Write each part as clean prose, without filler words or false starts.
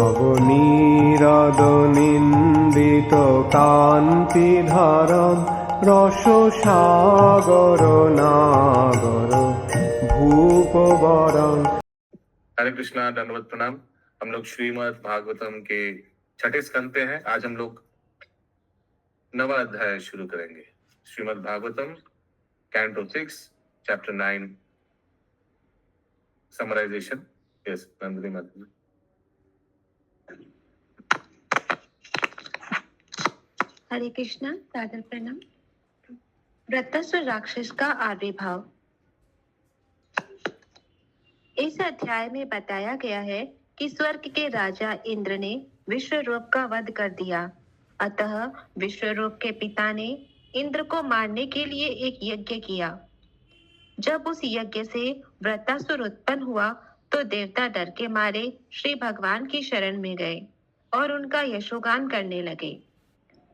নবনীরদনিন্দিত কান্তিধারম রসসাগর নাগর भूपवरं। हरे कृष्णा, दंडवत प्रणाम। हम लोग श्रीमद् भागवतम के छठे स्कंद पे हैं। आज हम लोग नवा अध्याय शुरू करेंगे। Srimad Bhagavatam canto 6 chapter 9 summarisation. Yes, Nandini माता। हरे कृष्णा, सादर प्रणाम। वृत्तासुर राक्षस का आविर्भाव। इस अध्याय में बताया गया है कि स्वर्ग के राजा इंद्र ने विश्वरूप का वध कर दिया। अतः विश्वरूप के पिता ने इंद्र को मारने के लिए एक यज्ञ किया। जब उस यज्ञ से वृत्तासुर उत्पन्न हुआ तो देवता डर के मारे श्री भगवान की शरण में गए और उनका यशोगान करने लगे।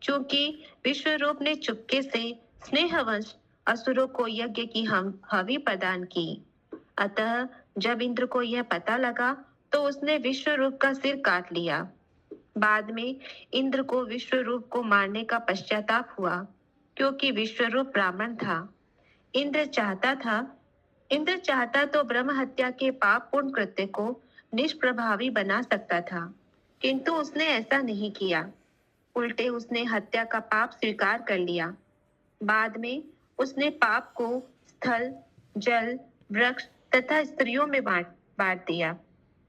चूंकि विश्वरूप ने चुपके से स्नेहवश असुरों को यज्ञ की हवि प्रदान की, अतः जब इंद्र को यह पता लगा तो उसने विश्वरूप का सिर काट लिया। बाद में इंद्र को विश्वरूप को मारने का पश्चाताप हुआ, क्योंकि विश्वरूप ब्राह्मण था। इंद्र चाहता तो ब्रह्म हत्या के पाप पूर्ण कृत्य को निष्प्रभावी बना सकता था, किंतु उसने ऐसा नहीं किया। उल्टे उसने हत्या का पाप स्वीकार कर लिया। बाद में उसने पाप को स्थल, जल, वृक्ष तथा स्त्रियों में बांट दिया।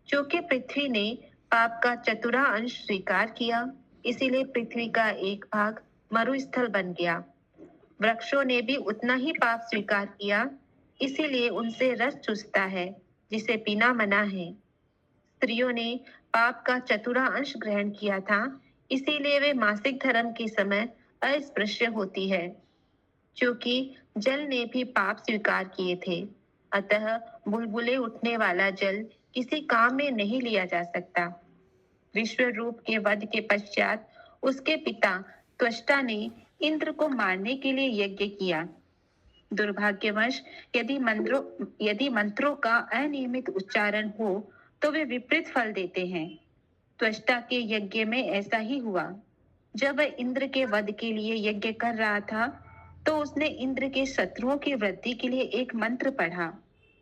क्योंकि पृथ्वी ने पाप का चतुरा अंश स्वीकार किया, इसीलिए पृथ्वी का एक भाग मरुस्थल बन गया। वृक्षों ने भी उतना ही पाप स्वीकार किया, इसीलिए उनसे रस चूसता है, जिसे पीना मना है। स्त्रियों ने पाप का चतुरा अंश ग्रहण किया था, इसीलिए वे मासिक धर्म के समय अस्पृश्य होती है। क्योंकि जल ने भी पाप स्वीकार किए थे, अतः बुलबुले उठने वाला जल किसी काम में नहीं लिया जा सकता। विश्वरूप के वध के पश्चात उसके पिता त्वष्टा ने इंद्र को मारने के लिए यज्ञ किया। दुर्भाग्यवश यदि मंत्रों का अनियमित उच्चारण हो तो वे विपरीत फल देते हैं। त्वष्टा के यज्ञ में ऐसा ही हुआ। जब वह इंद्र के वध के लिए यज्ञ कर रहा था तो उसने इंद्र के शत्रुओं की वृद्धि के लिए एक मंत्र पढ़ा,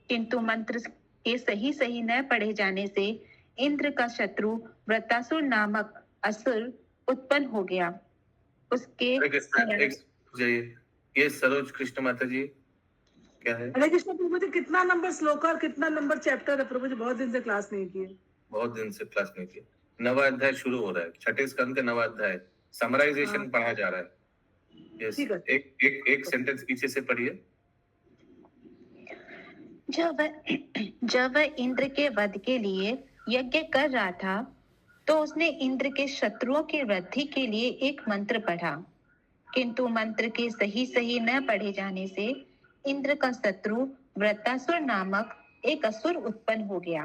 किंतु मंत्र के सही न पढ़े जाने से इंद्र का शत्रु वृत्तासुर नामक असुर उत्पन्न हो गया। उसके ये सरोज कृष्ण माता जी क्या है? हरे कृष्ण प्रभु जी, कितना नंबर श्लोक और कितना नंबर चैप्टर है प्रभु जी? बहुत दिन से क्लास नहीं की। नवा अध्याय शुरू हो रहा है। छठे स्कंद का नवा अध्याय समराइजेशन पढ़ा जा रहा है। यस, एक सेंटेंस पीछे से पढ़िए। जब वह इंद्र के वध के लिए यज्ञ कर रहा था तो उसने इंद्र के शत्रुओं की वृद्धि के लिए एक मंत्र पढ़ा, किंतु मंत्र के सही न पढ़े जाने से इंद्र का शत्रु वृत्तासुर नामक एक असुर उत्पन्न हो गया।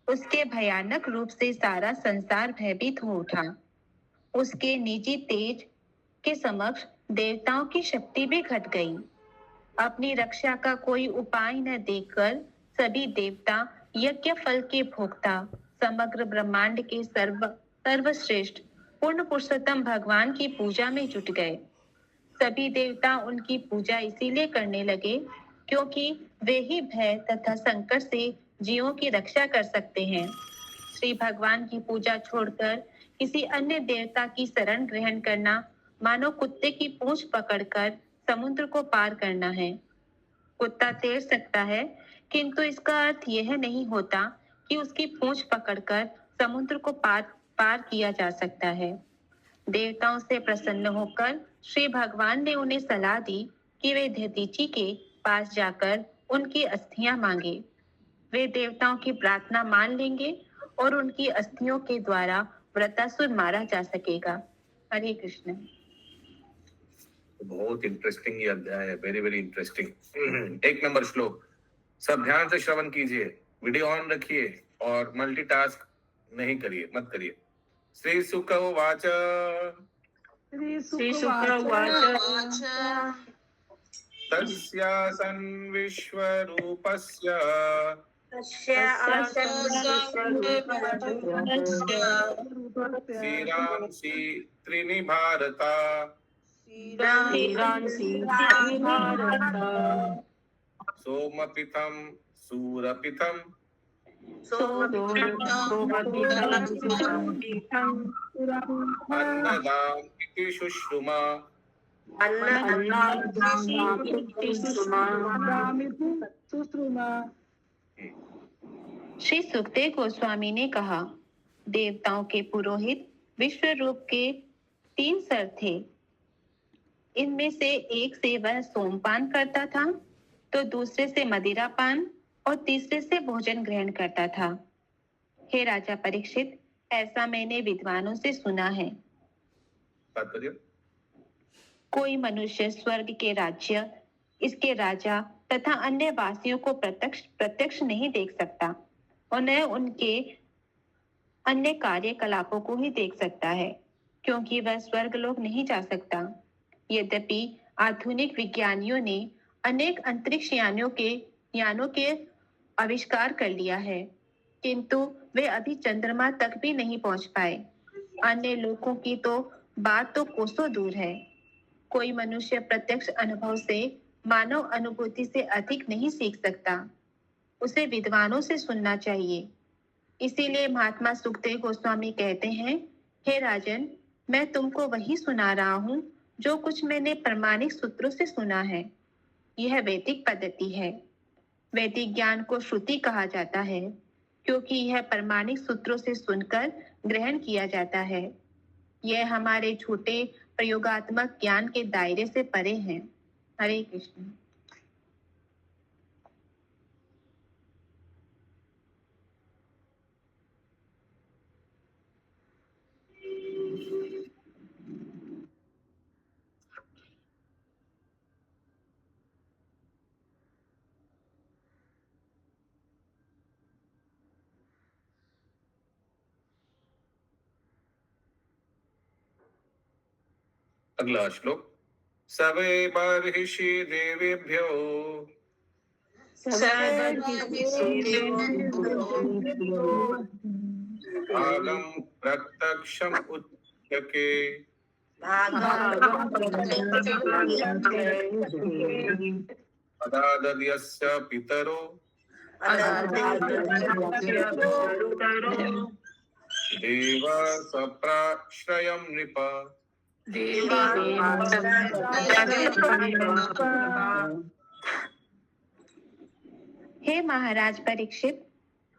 उसके भयानक रूप से सारा संसार भयभीत हो उठा। उसके निजी तेज के समक्ष देवताओं की शक्ति भी घट गई। अपनी रक्षा का कोई उपाय न देखकर सभी देवता यज्ञ फल के भोक्ता समग्र ब्रह्मांड के सर्वश्रेष्ठ पूर्ण पुरुषोत्तम भगवान की पूजा में जुट गए। सभी देवता उनकी पूजा इसीलिए करने लगे क्योंकि वे ही भय तथा संकट से जीवों की रक्षा कर सकते हैं। श्री भगवान की पूजा छोड़कर किसी अन्य देवता की शरण ग्रहण करना मानो कुत्ते की पूंछ पकड़कर समुद्र को पार करना है। कुत्ता तैर सकता है, किंतु इसका अर्थ यह नहीं होता कि उसकी पूंछ पकड़कर समुद्र को पार किया जा सकता है। देवताओं से प्रसन्न होकर श्री भगवान ने उन्हें सलाह दी कि वे दधीचि के पास जाकर उनकी अस्थियां मांगे। वे देवताओं की प्रार्थना मान लेंगे और उनकी अस्थियों के द्वारा वृत्तासुर मारा जा सकेगा। हरे कृष्ण। बहुत इंटरेस्टिंग ये अध्याय है, वेरी वेरी इंटरेस्टिंग। एक नंबर श्लोक सब ध्यान से श्रवण कीजिए, वीडियो ऑन रखिए और मल्टीटास्क नहीं करिए, मत करिए। श्री शुक उवाच तस्यासन् विश्वरूपस्य श्रीरांसि त्रीणि भारता सोमपितं सूरपितं अन्नदाम् इति शुश्रुमा। श्री सुखदेव गोस्वामी ने कहा, देवताओं के पुरोहित विश्व रूप के 3 सर थे। इनमें से एक से वह सोमपान करता था, तो दूसरे से मदिरापान और तीसरे से भोजन ग्रहण करता था। हे राजा परीक्षित, ऐसा मैंने विद्वानों से सुना है। कोई मनुष्य स्वर्ग के राज्य, इसके राजा तथा अन्य वासियों को प्रत्यक्ष नहीं देख सकता और न उनके अन्य कार्यकलापों को ही देख सकता है, क्योंकि वह स्वर्ग लोक नहीं जा सकता। यद्यपि आधुनिक विज्ञानियों ने अनेक अंतरिक्ष यानों के आविष्कार कर लिया है, किंतु वे अभी चंद्रमा तक भी नहीं पहुंच पाए। अन्य लोगों की तो बात तो कोसों दूर है। कोई मनुष्य प्रत्यक्ष अनुभव से मानव अनुभूति से अधिक नहीं सीख सकता। उसे विद्वानों से सुनना चाहिए। इसीलिए महात्मा सुखदेव गोस्वामी कहते हैं, हे राजन, मैं तुमको वही सुना रहा हूँ जो कुछ मैंने प्रामाणिक सूत्रों से सुना है। यह वैदिक पद्धति है। वैदिक ज्ञान को श्रुति कहा जाता है, क्योंकि यह प्रामाणिक सूत्रों से सुनकर ग्रहण किया जाता है। यह हमारे छोटे प्रयोगात्मक ज्ञान के दायरे से परे है। हरे कृष्ण। अगला श्लोक। सवे बर्हिषि देवेभ्यो भागं प्रत्यक्षम् उच्यते अदादयस्य पितरो देव सप्राश्रयं नृप। हे महाराज परीक्षित,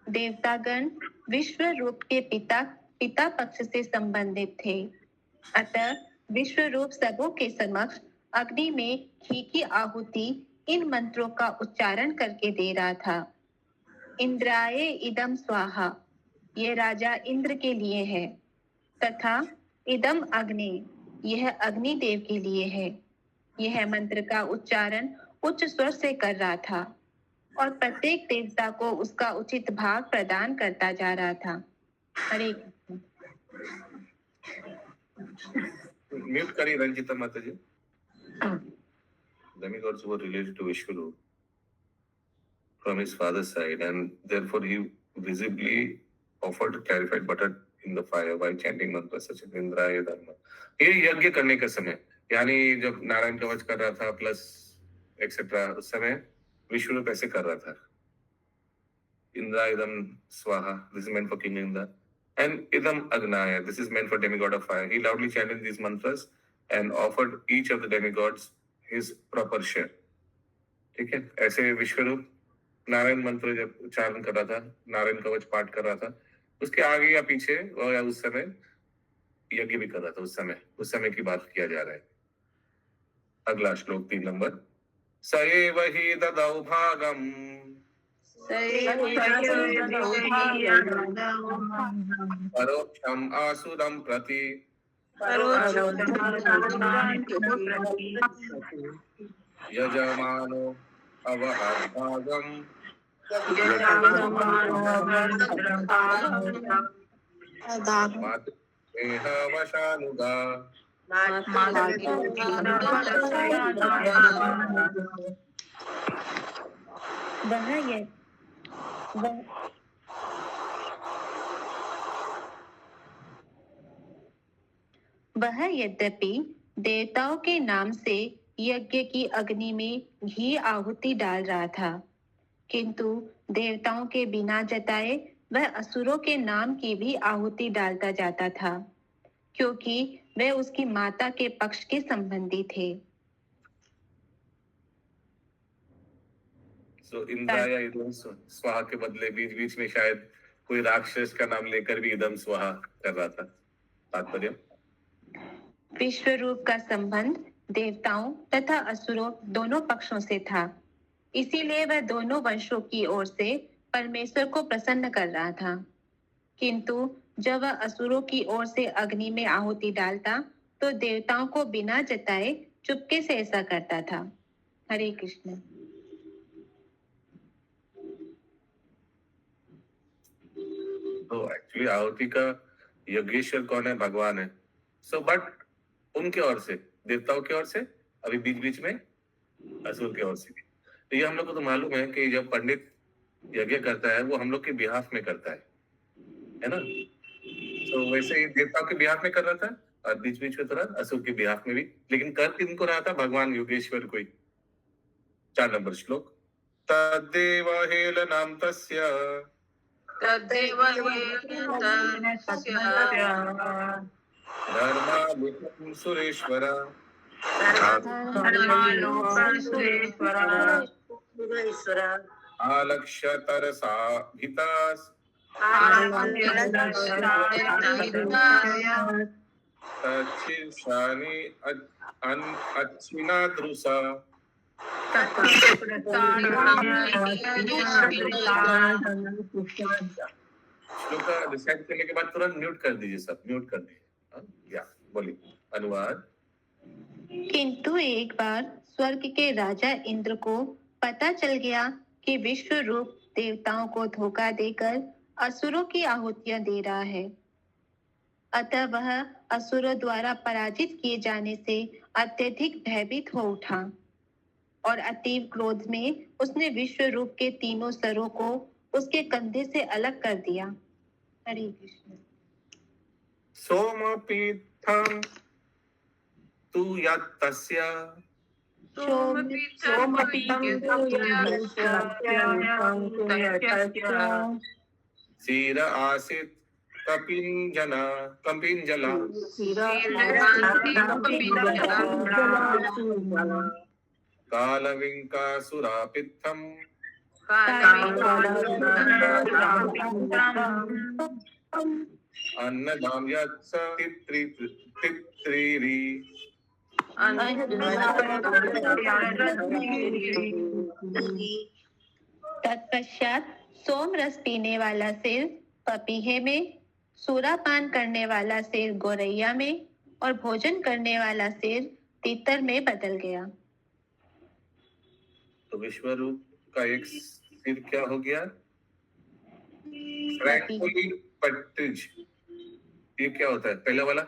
देवतागण विश्व रूप के पिता पक्ष से संबंधित थे। अतः विश्व रूप सबों के समक्ष अग्नि में घी की आहुति इन मंत्रों का उच्चारण करके दे रहा था। इंद्राय इदम स्वाहा, यह राजा इंद्र के लिए है, तथा इदम अग्नि, यह अग्निदेव के लिए है। यह मंत्र का उच्चारण उच्च स्वर से कर रहा था और प्रत्येक देवता को उसका उचित भाग प्रदान करता जा रहा था। हरे कृष्ण। म्यूट करिए रंजिता माता जी। Demigods were related to Vishnu from his father's side, and therefore he visibly offered clarified butter in the fire by chanting mantras such as Indraya Dharma. ये यज्ञ करने का समय, यानी जब नारायण कवच कर रहा था प्लस एक्सेट्रा, उस समय विष्णु कैसे कर रहा था। Indra idam swaha, this is meant for King Indra, and idam agnaya, this is meant for demigod of fire. He loudly chanted these mantras and offered each of the demigods his proper share. ठीक है, ऐसे विश्वरूप नारायण मंत्र जब उच्चारण कर रहा था, नारायण कवच पाठ कर रहा था, उसके आगे या पीछे या उस समय यज्ञ भी कर रहा था। उस समय की बात किया जा रहा है। अगला श्लोक 3 नंबर। स एव हि ददौ भागम् परोक्षम् आसुरं प्रति यजमानो अवभागम् वशानुगा। वह यद्यपि देवताओं के नाम से यज्ञ की अग्नि में घी आहुति डाल रहा था, किंतु देवताओं के बिना जताए वह असुरों के नाम की भी आहुति डालता जाता था, क्योंकि वे उसकी माता के पक्ष के संबंधी थे। इंद्रा या इदम स्वाहा के बदले बीच बीच में शायद कोई राक्षस का नाम लेकर भी इदम स्वाहा कर रहा था। तात्पर्य, विश्व रूप का संबंध देवताओं तथा असुरों दोनों पक्षों से था, इसीलिए वह दोनों वंशों की ओर से परमेश्वर को प्रसन्न कर रहा था। किंतु जब वह असुरों की ओर से अग्नि में आहुति डालता तो देवताओं को बिना जताए चुपके से ऐसा करता था। हरे कृष्ण। तो एक्चुअली आहुति का यज्ञेश्वर कौन है? भगवान है। बट उनके ओर से, देवताओं की ओर से, अभी बीच बीच में असुर की ओर से भी। तो ये हम लोग को तो मालूम है कि जब पंडित यज्ञ करता है वो हम लोग के बिहाफ में करता है ना? तो वैसे ही देवताओं के बिहाफ में कर रहा था और बीच बीच में थोड़ा असुर के बिहाफ में भी, लेकिन कर किनको रहा था? भगवान योगेश्वर को ही। 4 नंबर श्लोक। तद्देव हेलनाम तस्य धर्मालोकं सुरेश्वर आलक्ष्य तरसा भितास् तच्छीर्षानि अच्छिना द्रुसा। श्लोक का डिसाइड करने के बाद तुरंत म्यूट कर दीजिए, सब म्यूट कर दीजिए। या बोलिए अनुवाद। किंतु एक बार स्वर्ग के राजा इंद्र को पता चल गया कि विश्व रूप देवताओं को धोखा देकर असुरों की आहुतियां दे रहा है, अतः वह असुरों द्वारा पराजित किए जाने से अत्यधिक भयभीत हो उठा और अतीव क्रोध में उसने विश्व रूप के तीनों सरों को उसके कंधे से अलग कर दिया। हरे कृष्ण। सोमपीठम तु यत्तस्य शिर आसीत् कपिंजला कालविंकासुरापित्थम अन्नदाम यत्स तित्रीरी। तत्पश्चात सोम रस पीने वाला सिर पपीहे में, सूरापान करने वाला सिर गोरैया में और भोजन करने वाला सिर तीतर में बदल गया। तो विश्व रूप का एक सिर क्या हो गया? फ्रैंकली पट्रिज। ये क्या होता है? पहला वाला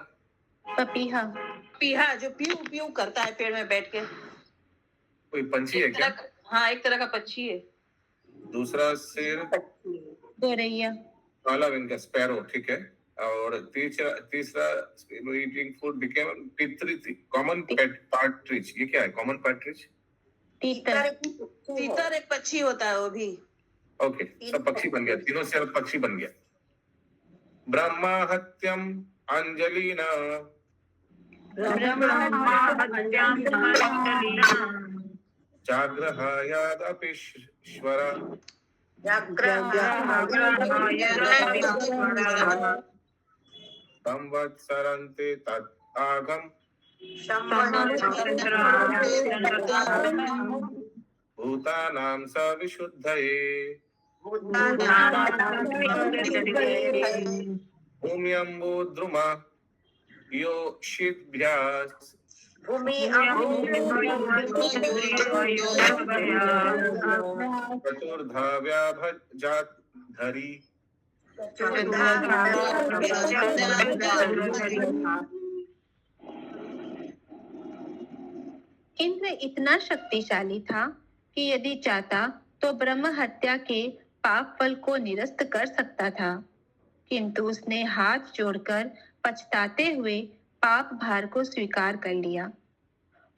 पपीहा। पपीहा जो पीऊ पीऊ करता है पेड़ में बैठ के। कोई पंछी है क्या? हाँ, एक तरह का पक्षी है। दूसरा सिर गोरैया, काला विंग का स्पैरो, ठीक है। और तीसरा eating food became common partridge. ये क्या है? कॉमन पार्ट्रिज तीतर एक पक्षी होता है वो भी। ओके, सब पक्षी बन गया, तीनों से पक्षी बन गया। ब्रह्मा हत्यम अंजलिना जाग्रहायादपीश्वर संवत्सरन्ते तदागम भूतानां सविशुद्धये भूम्यम्बुद्रुमा यो शीतभ्यास् चतुर्धा व्याभजात् धरी। इंद्र इतना शक्तिशाली था कि यदि चाहता तो ब्रह्म हत्या के पाप फल को निरस्त कर सकता था, किंतु उसने हाथ जोड़कर पछताते हुए पाप भार को स्वीकार कर लिया।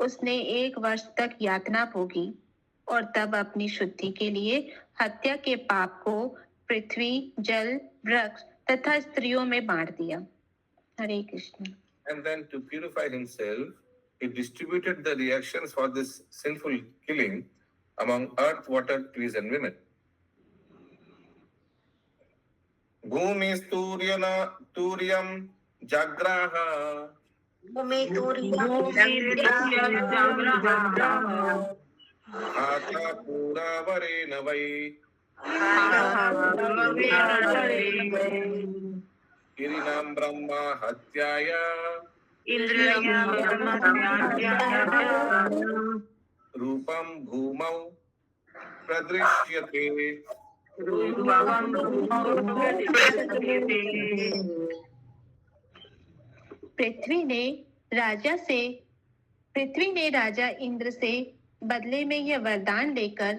उसने 1 वर्ष तक यातना भोगी और तब अपनी शुद्धि के लिए हत्या के पाप को पृथ्वी, जल, वृक्ष तथा स्त्रियों में बांट दिया। हरे Krishna. And then to purify himself, he distributed the reactions for this sinful killing among earth, water, trees and women. Bhumisturiana Turiam Jagraha Ata Pura Varena Vai Kirinam Brahma Hatyaya Rupam Bhumau Pradrishyate. पृथ्वी ने राजा इंद्र से बदले में यह वरदान लेकर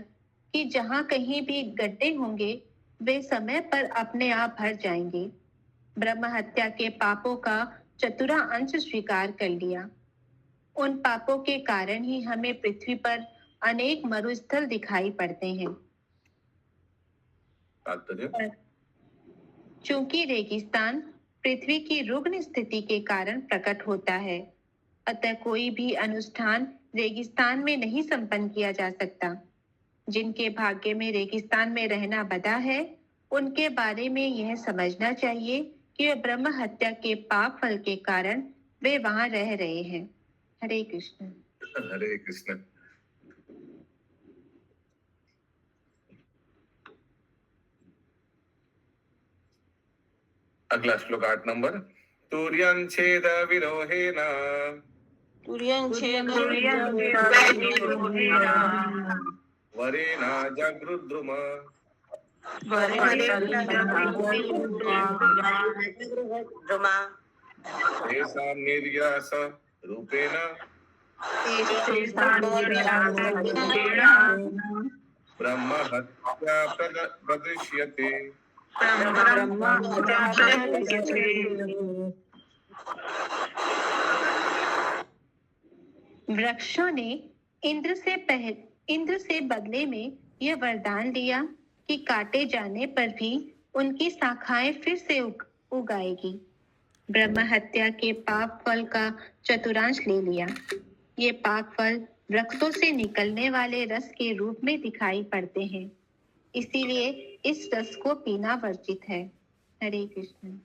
कि जहाँ कहीं भी गड्ढे होंगे वे समय पर अपने आप भर जाएंगे, ब्रह्म हत्या के पापों का चतुरा अंश स्वीकार कर लिया। उन पापों के कारण ही हमें पृथ्वी पर अनेक मरुस्थल दिखाई पड़ते हैं। चूंकि रेगिस्तान पृथ्वी की रुग्ण स्थिति के कारण प्रकट होता है, अतः कोई भी अनुष्ठान रेगिस्तान में नहीं संपन्न किया जा सकता। जिनके भाग्य में रेगिस्तान में रहना बदा है, उनके बारे में यह समझना चाहिए कि वे ब्रह्म हत्या के पाप फल के कारण वे वहां रह रहे हैं। हरे कृष्ण। हरे कृष्ण। अगला श्लोक 8 नंबर। तुर्यं छेद विरोहेन वरेना जगृद्रुम तेषां निर्यास रूपेण ब्रह्म हत्या प्रदृश्यते। वृक्षों ने इंद्र से बदले में यह वरदान लिया कि काटे जाने पर भी उनकी शाखाएं फिर से उगाएगी। ब्रह्म हत्या के पाप फल का चतुरांश ले लिया। ये पाप फल वृक्षों से निकलने वाले रस के रूप में दिखाई पड़ते हैं, इसीलिए इस रस को पीना वर्जित है। हरे कृष्ण।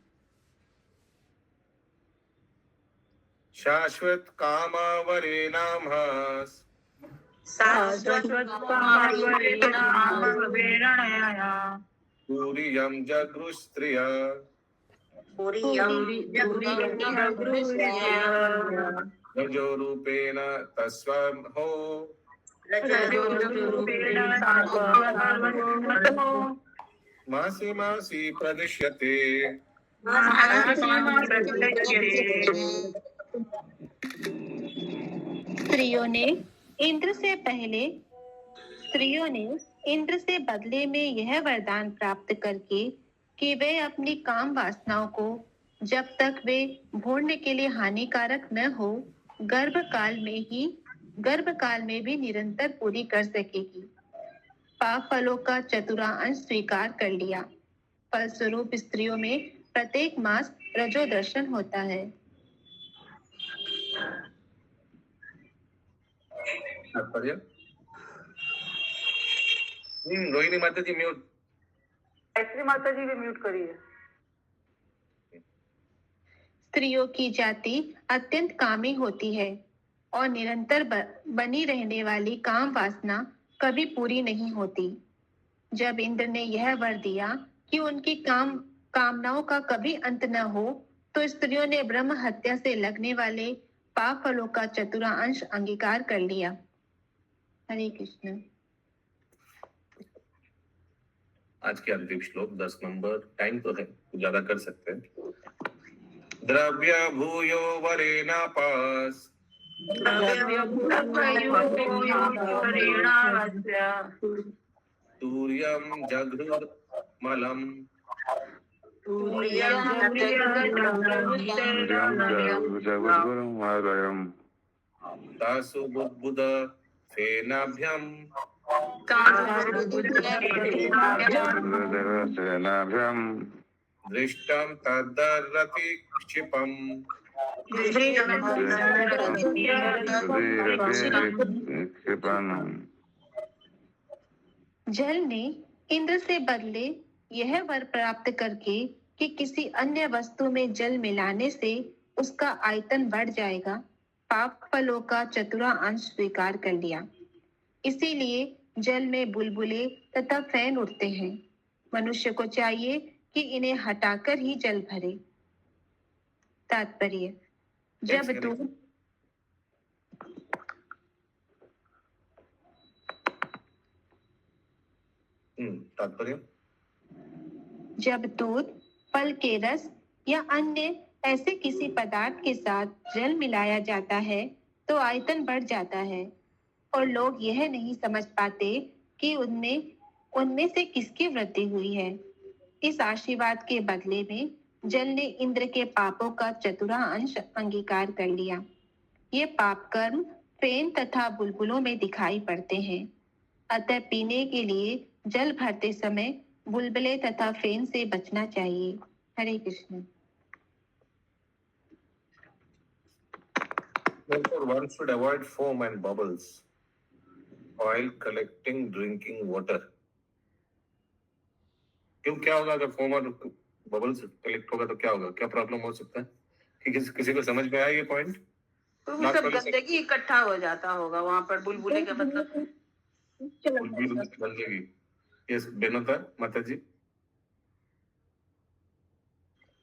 शाश्वत कामावरेणामहस तुर्यं जगृस्त्रिय रजो रूपेण तस्वं हो मासी मासी प्रदिश्यते। स्त्रियों ने इंद्र से बदले में यह वरदान प्राप्त करके कि वे अपनी काम वासनाओं को जब तक वे भोगने के लिए हानिकारक न हो, गर्भकाल में भी निरंतर पूरी कर सकेगी। पाप फलों का चतुरांश स्वीकार कर लिया। फलस्वरूप स्त्रियों में प्रत्येक मास रजो दर्शन होता है। रोहिणी माता जी म्यूट। गायत्री माता जी भी म्यूट करिए। स्त्रियों की जाति अत्यंत कामी होती है और निरंतर बनी रहने वाली काम वासना कभी पूरी नहीं होती। जब इंद्र ने यह वर दिया कि उनकी कामनाओं का कभी अंत न हो, तो स्त्रियों ने ब्रह्म हत्या से लगने वाले पाप फलों का चतुरांश अंगीकार कर लिया। हरे कृष्ण। आज के अंतिम श्लोक 10 नंबर। टाइम तो है, ज्यादा कर सकते हैं। द्रव्य भूयो वरेणापास तुर्यं जगृद्रुम मलम तासु बुद्बुद फेनाभ्यम दृष्टम तदरति क्षिपम जल ने इंद्र से बदले यह वर प्राप्त करके कि किसी अन्य वस्तु में जल मिलाने से उसका आयतन बढ़ जाएगा, पाप फलों का चतुरा अंश स्वीकार कर लिया। इसीलिए जल में बुलबुले तथा फैन उठते हैं। मनुष्य को चाहिए कि इन्हें हटाकर ही जल भरे। तात्पर्य: जब दूध तात्पर्य जब दूध, फल के रस या अन्य ऐसे किसी पदार्थ के साथ जल मिलाया जाता है तो आयतन बढ़ जाता है, और लोग यह नहीं समझ पाते कि उनमें से किसकी वृद्धि हुई है। इस आशीर्वाद के बदले में जल ने इंद्र के पापों का चतुरा अंश अंगीकार कर लिया। ये पाप कर्म फेन तथा बुलबुलों में दिखाई पड़ते हैं। अतः पीने के लिए जल भरते समय बुलबुले तथा फेन से बचना चाहिए। हरे Krishna. Therefore, one should avoid foam and bubbles while collecting drinking water. क्यों, क्या होगा अगर फोम और बबल्स कलेक्ट होगा तो क्या होगा? क्या प्रॉब्लम हो सकता है? कि किसी को समझ में आया ये पॉइंट? तो वो सब गंदगी इकट्ठा हो जाता होगा वहां पर। बुलबुले का मतलब गंदगी। यस बेनता माता जी।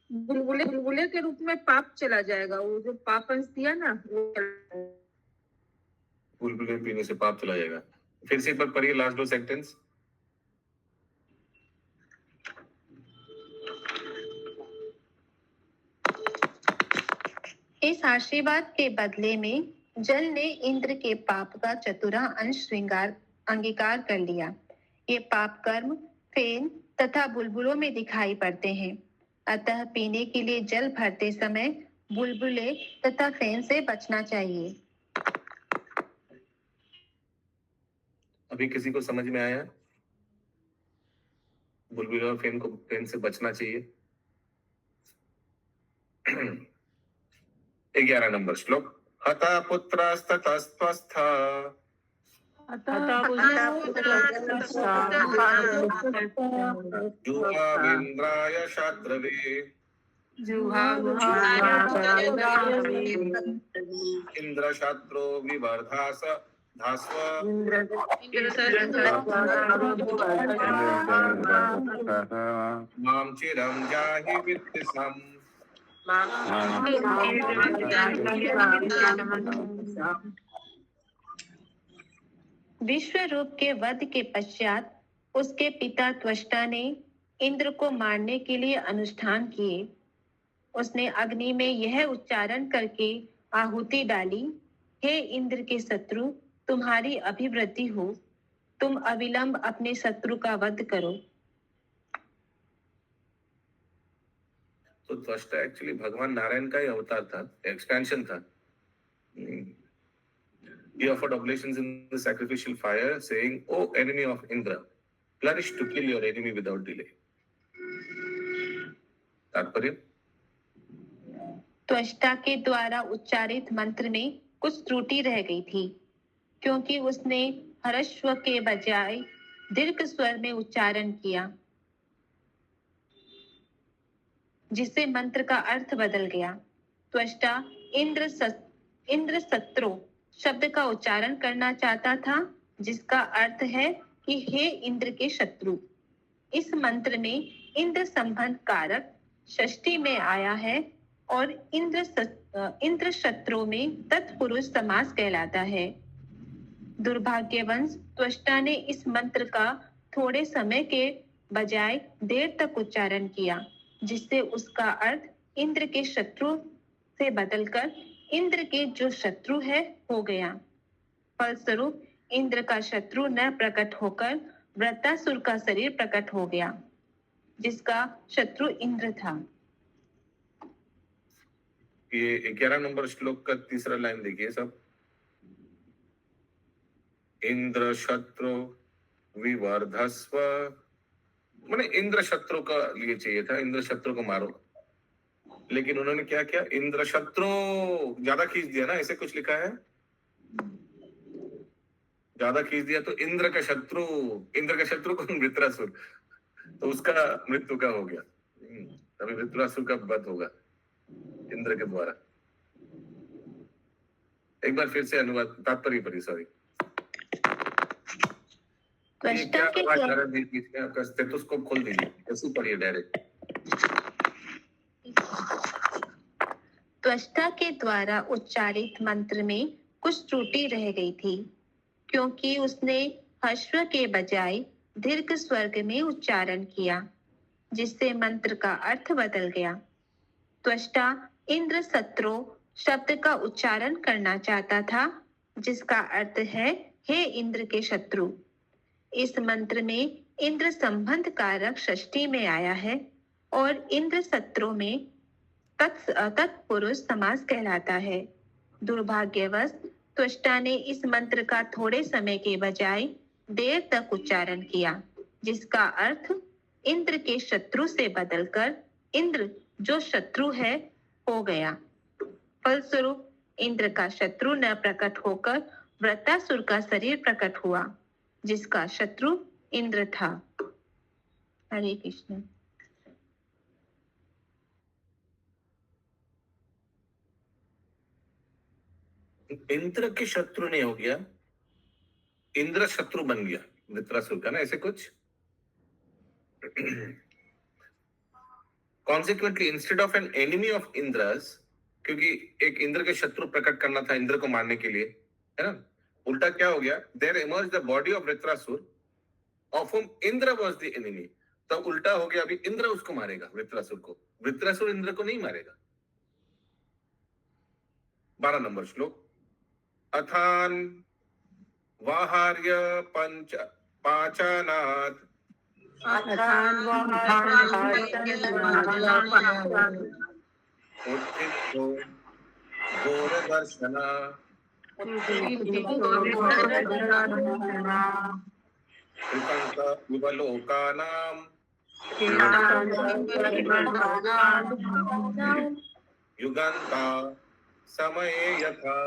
बुलबुले के रूप में पाप चला जाएगा। वो जो पाप अंश दिया ना, वो बुलबुले पीने से पाप चला जाएगा। फिर से एक बार पढ़िए लास्ट दो सेंटेंस। इस आशीर्वाद के बदले में जल ने इंद्र के पाप का चतुरा अंश अंगीकार कर लिया। ये पाप कर्म फेन तथा बुलबुलों में दिखाई पड़ते हैं। अतः पीने के लिए जल भरते समय बुलबुले तथा फेन से बचना चाहिए। अभी किसी को समझ में आया? बुलबुले और फेन से बचना चाहिए। 11 नंबर श्लोक। हता पुत्रस्ततस्त्वस्था जुहाविन्द्राय शात्रवे इंद्र शात्रो विवर्धास धास्व मां चिरं जाहि वित्तिसम्। विश्व रूप के वध के पश्चात उसके पिता त्वष्टा ने इंद्र को मारने के लिए अनुष्ठान किए। उसने अग्नि में यह उच्चारण करके आहुति डाली, हे इंद्र के शत्रु, तुम्हारी अभिवृद्धि हो, तुम अविलंब अपने शत्रु का वध करो। तो त्वष्टा एक्चुअली भगवान नारायण का ही अवतार था, एक्सपेंशन था। He offered oblations in the sacrificial fire, saying, "O enemy of Indra, flourish to kill your enemy without delay." तात्पर्य: त्वष्टा के द्वारा उच्चारित मंत्र में कुछ त्रुटि रह गई थी, क्योंकि उसने हर्षस्व के बजाय दीर्घ स्वर में उच्चारण किया, जिससे मंत्र का अर्थ बदल गया। त्वष्टा इंद्र शत्रु शब्द का उच्चारण करना चाहता था, जिसका अर्थ है कि हे इंद्र के शत्रु। इस मंत्र में इंद्र संबंध कारक षष्ठी में आया है और इंद्र शत्रु में तत्पुरुष समास कहलाता है। दुर्भाग्यवश त्वष्टा ने इस मंत्र का थोड़े समय के बजाय देर तक उच्चारण किया, जिससे उसका अर्थ इंद्र के शत्रु से बदलकर इंद्र के जो शत्रु है हो गया। फलस्वरूप इंद्र का शत्रु न प्रकट होकर वृत्तासुर का शरीर प्रकट हो गया। जिसका शत्रु इंद्र था। ये 11 नंबर श्लोक का तीसरा लाइन देखिए सब। इंद्र शत्रु विवर्धस्व, माने इंद्र शत्रु का लिए चाहिए था, इंद्र शत्रु को मारो, लेकिन उन्होंने क्या किया, इंद्र शत्रु ज्यादा खींच दिया ना, ऐसे कुछ लिखा है, ज्यादा खींच दिया तो इंद्र का शत्रु कौन, वृत्रासुर, तो उसका मृत्यु का हो गया। अभी वृत्रासुर का वध होगा इंद्र के द्वारा। एक बार फिर से अनुवाद तात्पर्य पढ़िए, सॉरी। त्वष्टा के आपका स्टेथोस्कोप खोल दीजिए, ऐसे पढ़िए डायरेक्ट। त्वष्टा के द्वारा उच्चारित मंत्र में कुछ त्रुटि रह गई थी, क्योंकि उसने हश्व के बजाय दीर्घ स्वर्ग में उच्चारण किया, जिससे मंत्र का अर्थ बदल गया। त्वष्टा इंद्र शत्रु शब्द का उच्चारण करना चाहता था, जिसका अर्थ है हे इंद्र के शत्रु। इस मंत्र में इंद्र संबंध कारक षष्ठी में आया है और इंद्र शत्रु में तत्पुरुष समास कहलाता है। दुर्भाग्यवश त्वष्टा ने इस मंत्र का थोड़े समय के बजाय देर तक उच्चारण किया, जिसका अर्थ इंद्र के शत्रु से बदलकर इंद्र जो शत्रु है हो गया। फलस्वरूप इंद्र का शत्रु न प्रकट होकर वृत्रासुर का शरीर प्रकट हुआ, जिसका शत्रु इंद्र था। हरे कृष्ण। इंद्र के शत्रु नहीं हो गया, इंद्र शत्रु बन गया वृत्रासुर का ना, ऐसे कुछ। Consequently instead of an enemy of Indras, क्योंकि एक इंद्र के शत्रु प्रकट करना था इंद्र को मारने के लिए, है ना, उल्टा क्या हो गया, there emerge the body of Vritrasura of whom Indra was the enemy. तो उल्टा हो गया, अभी इंद्र उसको मारेगा वृत्रासुर को, वृत्रासुर इंद्र को नहीं मारेगा। 12 नंबर श्लोक। अथान वाहार्य पंच पाचानात उत्थितो घोरदर्शना कृतंक युवलोकानां युगान्ता समये यथा।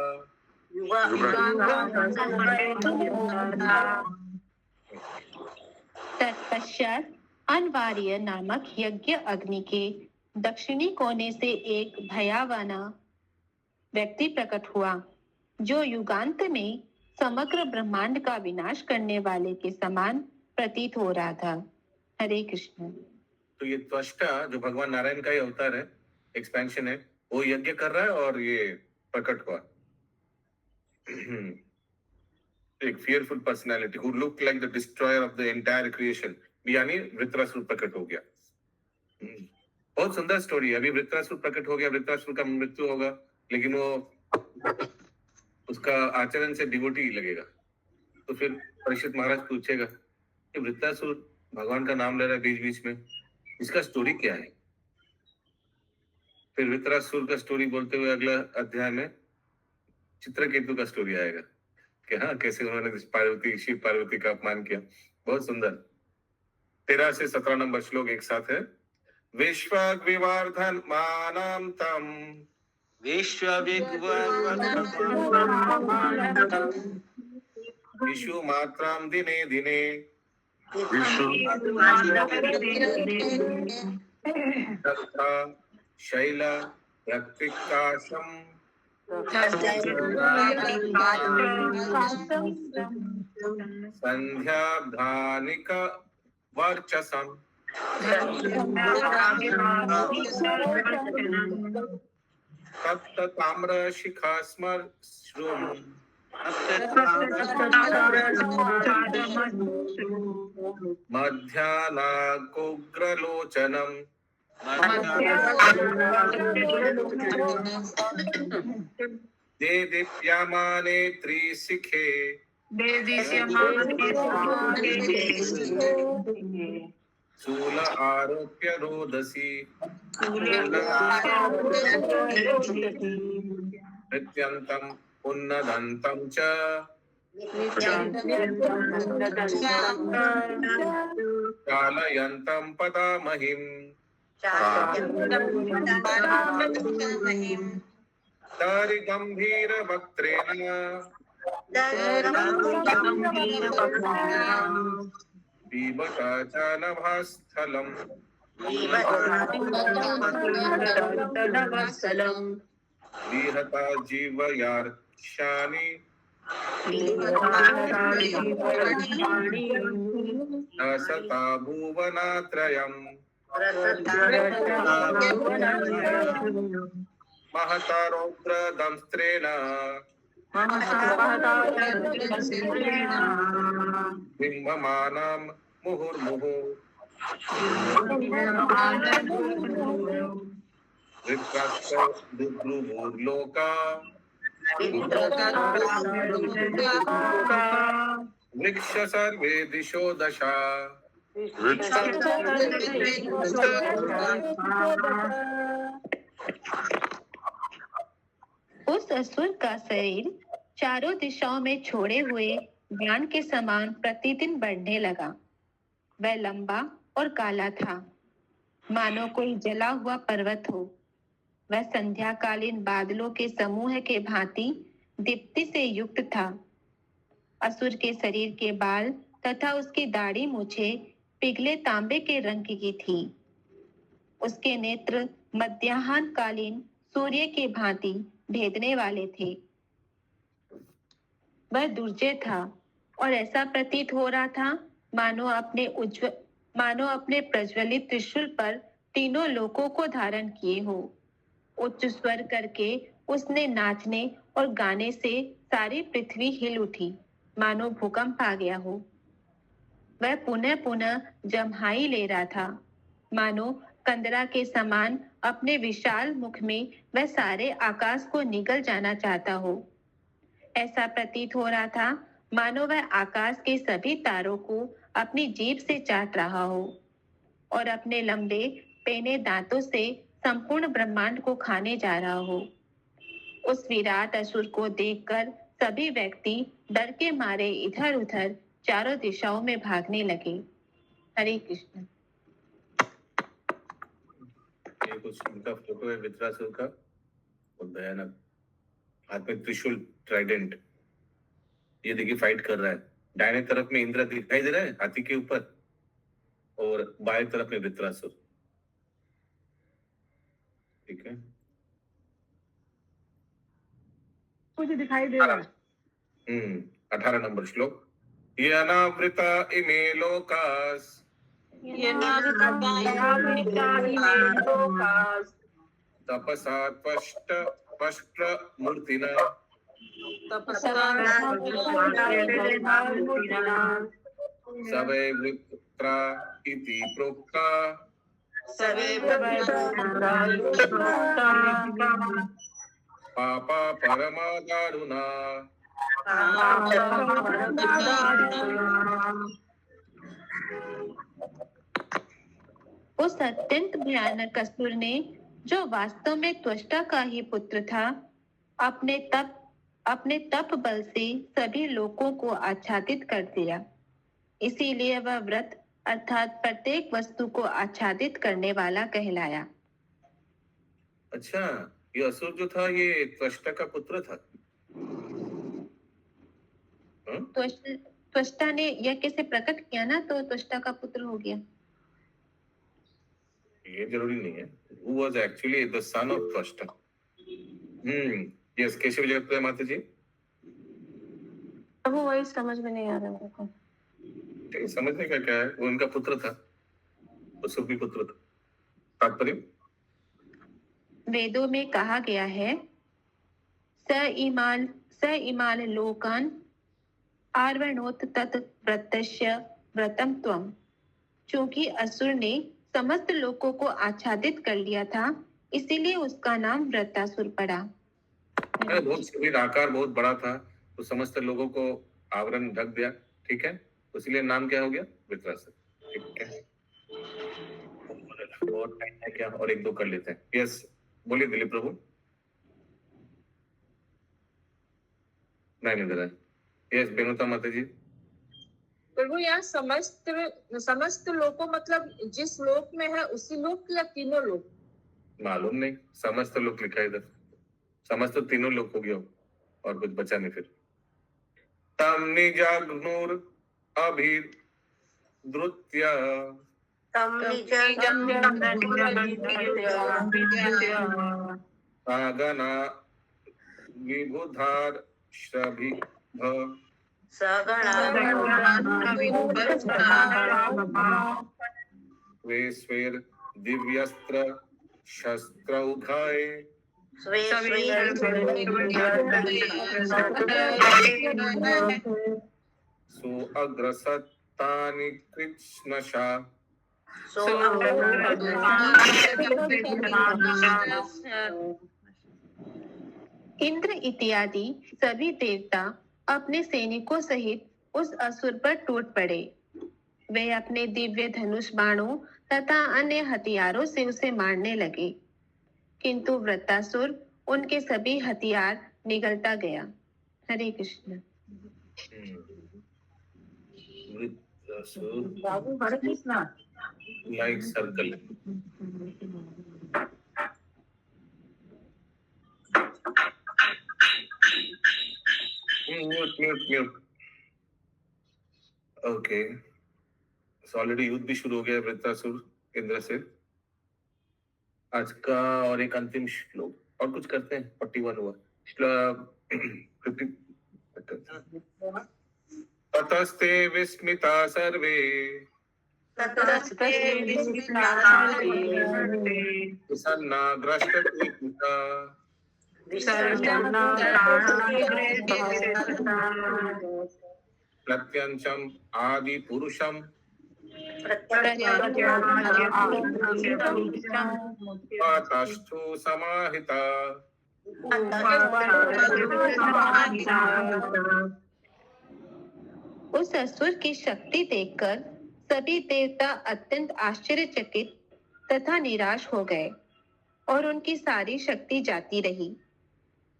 तत्पश्चात अनवार्य नामक यज्ञ अग्नि के दक्षिणी कोने से एक भयावना व्यक्ति प्रकट हुआ, जो युगांत में समग्र ब्रह्मांड का विनाश करने वाले के समान प्रतीत हो रहा था। हरे कृष्ण। तो ये त्वष्टा जो भगवान नारायण का ही अवतार है, एक्सपेंशन है, वो यज्ञ कर रहा है और ये प्रकट हुआ एक fearful personality who looked like the destroyer of the entire creation, यानी वृत्रासुर प्रकट हो गया। बहुत सुंदर स्टोरी है। अभी वृत्रासुर प्रकट हो गया, वृत्रासुर का मृत्यु होगा, लेकिन वो उसका आचरण से डिवोटी लगेगा। तो फिर परीक्षित महाराज पूछेगा कि वृत्रासुर भगवान का नाम ले रहा है बीच बीच में, इसका स्टोरी क्या है। फिर वृत्रासुर का स्टोरी बोलते हुए अगला अध्याय में चित्रकेतु का स्टोरी आएगा कि हाँ, कैसे उन्होंने शिव पार्वती का अपमान किया। बहुत सुंदर। 13 से 17 नंबर श्लोक एक साथ है। विश्वविवर्धन मानाम तम विशु मात्राम दिने दिने तथा शैल रक्तिकाशम संध्याधानिक वर्चसम तप्त ताम्र शिखा स्मश्रुम मध्यानाकुग्रलोचनम देदीप्यमाने त्रिशिखे शूल आरोप्य रोदसी नित्यन्तं उन्नदन्तं च चालयन्तं पदामहिम् दारिगम्भीरवक्त्रेण पीबता चानभास्थलम् विहता जीवयार्क्षाणि न सता भुवनात्रयम् महता रौद्रदंस्त्रेण बिम्बमानं मुहुर्मुहुः वृत्रस्तदुद्रुवुर्लोका वृक्ष सर्वे दिशो दशा उस असुर का शरीर चारों दिशाओं में छोड़े हुए बाण के समान प्रतिदिन बढ़ने लगा। वह लंबा और काला था, मानो कोई जला हुआ पर्वत हो। वह संध्याकालीन बादलों के समूह के भांति दीप्ति से युक्त था। असुर के शरीर के बाल तथा उसकी दाढ़ी मूछे पिघले तांबे के रंग की थी। उसके नेत्र मध्याह्न कालीन सूर्य के भांति भेदने वाले थे। वह दुर्जय था और ऐसा प्रतीत हो रहा था मानो अपने प्रज्वलित त्रिशूल पर तीनों लोकों को धारण किए हो। उच्च स्वर करके उसने नाचने और गाने से सारी पृथ्वी हिल उठी, मानो भूकंप आ गया हो। वह पुनः पुनः जम्हाई ले रहा था, मानो कंदरा के समान अपने विशाल मुख में वह सारे आकाश को निगल जाना चाहता हो। ऐसा प्रतीत हो रहा था मानो वह आकाश के सभी तारों को अपनी जीभ से चाट रहा हो और अपने लंबे पेने दांतों से संपूर्ण ब्रह्मांड को खाने जा रहा हो। उस विराट असुर को देखकर सभी व्यक्ति डर के मारे इधर उधर चारों दिशाओं में भागने लगे। हरे कृष्ण। ये कुछ उनका फोटो है वृत्रासुर का, और भयानक हाथ में त्रिशूल ट्राइडेंट। ये देखिए फाइट कर रहा है। दाहिने तरफ में इंद्र दिखाई दे रहा है हाथी के ऊपर, और बाएं तरफ में वृत्रासुर। ठीक है, मुझे दिखाई दे रहा है। 18 नंबर श्लोक। यनावृता इमे लोकास तपसा त्वष्ट मूर्तिना सवै वृत्रा इति प्रोक्ता पापा परमा दारुणा। उस अत्यंत भयानक असुर ने, जो वास्तव में त्वष्टा का ही पुत्र था, अपने तप बल से सभी लोगों को आच्छादित कर दिया। इसीलिए वह व्रत अर्थात प्रत्येक वस्तु को आच्छादित करने वाला कहलाया। अच्छा, ये असुर जो था ये त्वष्टा का पुत्र था। त्वष्टा ने यज्ञ से प्रकट किया ना, तो त्वष्टा का पुत्र हो गया। ये जरूरी नहीं है। Who was actually the son of Tvashta? Yes, कैसे विजय है माता जी? अब वो वही समझ में नहीं आ रहा मेरे को। समझने का क्या है? वो उनका पुत्र था, असुर भी पुत्र था। तात्पर्य वेदों में कहा गया है, स इमाल लोकान आर्वणोत तत् व्रतस्य व्रतम त्वम। चूंकि असुर ने समस्त लोगों को आच्छादित कर लिया था, इसीलिए उसका नाम व्रतासुर पड़ा। बहुत शरीर आकार बहुत बड़ा था, तो समस्त लोगों को आवरण ढक दिया। ठीक है, तो इसलिए नाम क्या हो गया? वृत्रासुर। ठीक है, बहुत टाइम है क्या, और एक दो कर लेते हैं। यस, बोलिए दिलीप प्रभु। नहीं दे रहा है। यस, बेनुता माता जी। प्रभु यहाँ समस्त लोको मतलब जिस लोक में है उसी लोक या तीनों लोक? मालूम नहीं, समस्त लोग लिखा है इधर। समस्त तो तीनों लोग हो गया, और कुछ बचा नहीं फिर। तम निजाग्नुर अभिद्रुत्य आगना विबुधार श्रभिभ वे स्वेर दिव्यस्त्र शस्त्रौघाय सो अग्रसत्तानि कृष्णशा इंद्र इत्यादि सभी देवता अपने सैनिकों सहित उस असुर पर टूट पड़े। वे अपने दिव्य धनुष बाणों तथा अन्य हथियारों से उसे मारने लगे, किंतु वृत्तासुर उनके सभी हथियार निगलता गया। Hare Krishna. Like circle. Mute. Okay, already युद्ध भी शुरू हो गया वृत्तासुर इंद्र से। आज का और एक अंतिम श्लोक और कुछ करते हैं। 41 हुआ। 50 ततस्ते विस्मिता सर्वे प्रसन्नाग्रस्तते पिता प्रत्यंशम आदि पुरुषम पाताष्ठु समाहिता उस असुर की शक्ति देखकर सभी देवता अत्यंत आश्चर्यचकित तथा निराश हो गए और उनकी सारी शक्ति जाती रही।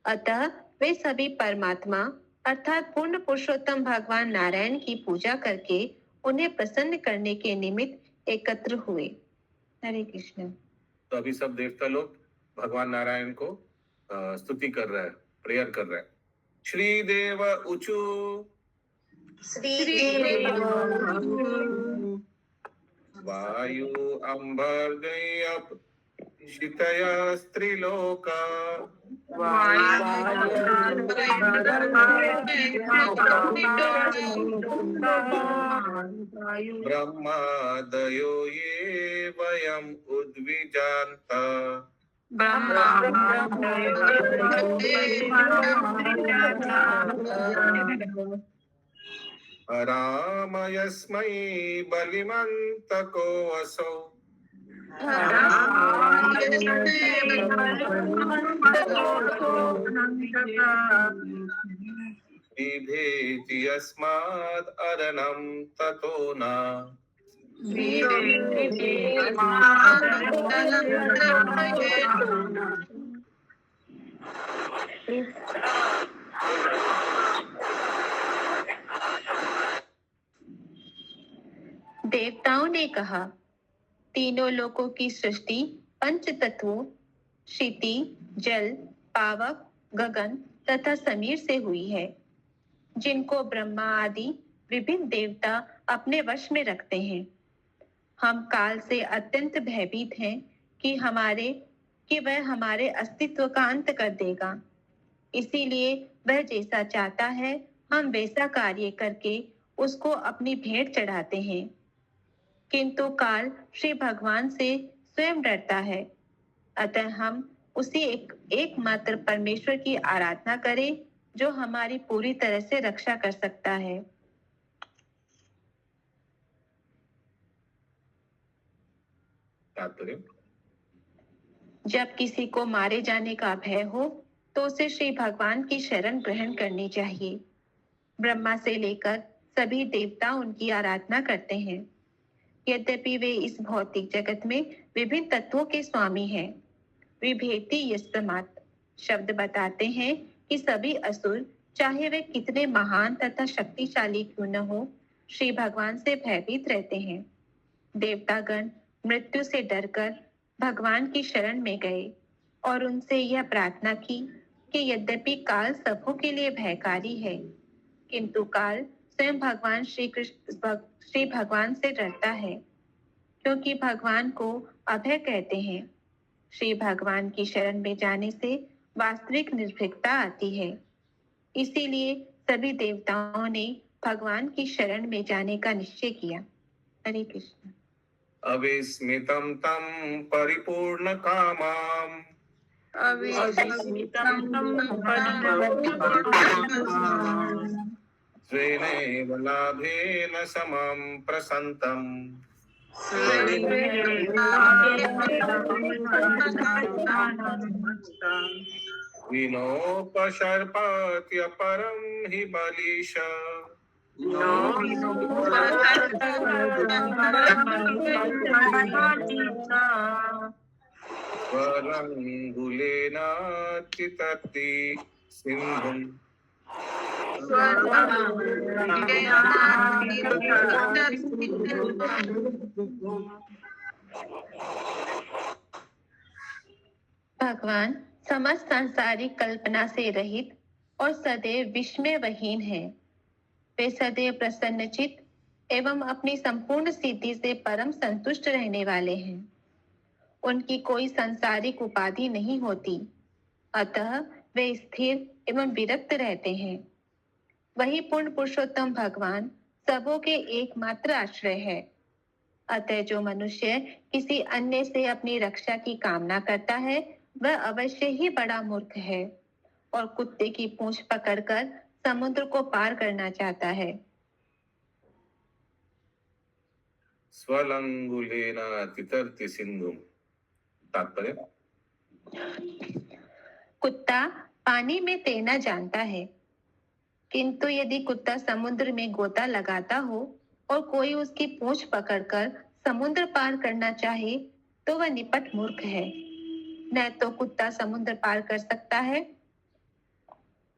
अतः वे सभी परमात्मा अर्थात पूर्ण पुरुषोत्तम भगवान नारायण की पूजा करके उन्हें प्रसन्न करने के निमित्त एकत्र हुए। हरे कृष्ण। तो अभी सब देवता लोग भगवान नारायण को स्तुति कर रहे हैं, प्रेयर कर रहे हैं। श्री देव उचु वायु अंबर्गयप शितया स्त्रीलोका ब्रह्मादयो ये वयम् उद्विजान्ता रामयस्मै बलिमन्तको असौ बिभेति यस्माद् अरणं ततो न देवताओं ने कहा, तीनों लोकों की सृष्टि पंच तत्वों क्षिति, जल, पावक, गगन तथा समीर से हुई है, जिनको ब्रह्मा आदि विभिन्न देवता अपने वश में रखते हैं। हम काल से अत्यंत भयभीत हैं कि वह हमारे अस्तित्व का अंत कर देगा। इसीलिए वह जैसा चाहता है हम वैसा कार्य करके उसको अपनी भेंट चढ़ाते हैं, किंतु काल श्री भगवान से स्वयं डरता है। अतः हम उसी एकमात्र परमेश्वर की आराधना करें जो हमारी पूरी तरह से रक्षा कर सकता है। जब किसी को मारे जाने का भय हो तो उसे श्री भगवान की शरण ग्रहण करनी चाहिए। ब्रह्मा से लेकर सभी देवता उनकी आराधना करते हैं। यद्यपि वे इस भौतिक जगत में विभिन्न तत्वों के स्वामी हैं। विभेति यस्तमात् शब्द बताते हैं कि सभी असुर, चाहे वे कितने महान तथा शक्तिशाली क्यों न हो, श्री भगवान से भयभीत रहते हैं। देवतागण मृत्यु से डरकर भगवान की शरण में गए और उनसे यह प्रार्थना की कि यद्यपि काल सबों के लिए भयकारी है, किंतु काल स्वयं भगवान श्री भगवान से डरता है, क्योंकि भगवान को अभय कहते हैं। श्री भगवान की शरण में जाने से वास्तविक निर्भीकता आती है। इसीलिए सभी देवताओं ने भगवान की शरण में जाने का निश्चय किया। हरे कृष्ण। अविस्मितं तं परिपूर्ण कामाम स्वेनैव लाभेन समं प्रसन्तं विनोपशर्पत्यपरं हि बलिश स्वरङ्गुलेनातितत्ति सिन्धुम् भगवान समस्त सांसारिक कल्पना से रहित और सदैव विस्मयहीन है। वे सदैव प्रसन्नचित्त एवं अपनी संपूर्ण स्थिति से परम संतुष्ट रहने वाले हैं। उनकी कोई सांसारिक उपाधि नहीं होती, अतः वे स्थिर एवं विरक्त रहते हैं। वही पूर्ण पुरुषोत्तम भगवान सबों के एकमात्र आश्रय है। अतः जो मनुष्य किसी अन्य से अपनी रक्षा की कामना करता है, वह अवश्य ही बड़ा मूर्ख है और कुत्ते की पूंछ पकड़कर समुद्र को पार करना चाहता है। स्वलंगुलेनातितर्ति सिंधुम। तात्पर्य, कुत्ता पानी में तैरना जानता है, किंतु यदि कुत्ता समुद्र में गोता लगाता हो और कोई उसकी पूंछ पकड़कर समुद्र पार करना चाहे, तो वह निपट मूर्ख है। न तो कुत्ता समुद्र पार कर सकता है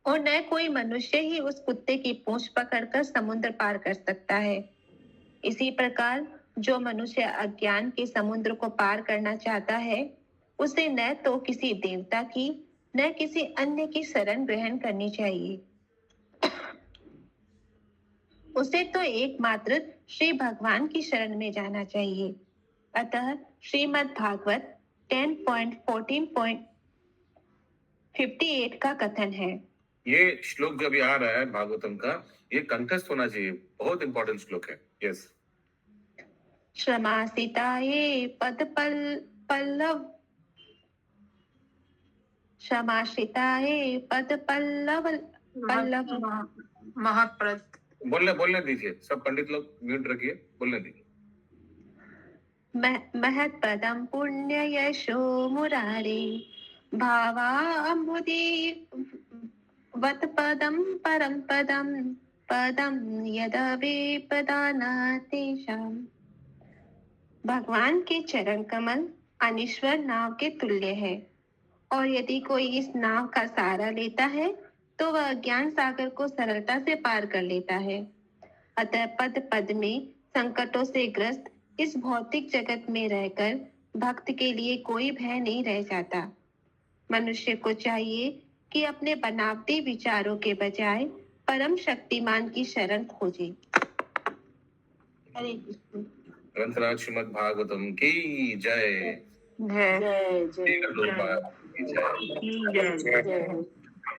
और न कोई मनुष्य ही उस कुत्ते की पूंछ पकड़कर समुद्र पार कर सकता है। इसी प्रकार जो मनुष्य अज्ञान के समुद्र को पार करना चाहता है, उसे न तो किसी देवता की न किसी अन्य की शरण ग्रहण करनी चाहिए। उसे तो एकमात्र श्री भगवान की शरण में जाना चाहिए। अतः श्रीमद् भागवत 10.14.58 का कथन है। ये श्लोक जब आ रहा है भागवतम का, ये कंठस्थ होना चाहिए। बहुत इंपॉर्टेंट श्लोक है। यस। क्षमासिताये पद पल्लव क्षमाश्रिताये पद पल्लव महाप्रद। बोलने दीजिए, सब पंडित लोग म्यूट रखिए, बोलने दीजिए। महत्पदं पुण्य यशो मुरारे भावाम्बुदि वत पदं परम पदं यदवे पदानातेषाम्। भगवान के चरण कमल अनिश्वर नाव के तुल्य है, और यदि कोई इस नाव का सहारा लेता है तो वह ज्ञान सागर को सरलता से पार कर लेता है। अतः पद पद में संकटों से ग्रस्त इस भौतिक जगत में रहकर भक्त के लिए कोई भय नहीं रह जाता। मनुष्य को चाहिए कि अपने बनावटी विचारों के बजाय परम शक्तिमान की शरण खोजे। हरे कृष्ण। ग्रंथराज श्रीमद् भागवतम की जय। जय जय जय। जय।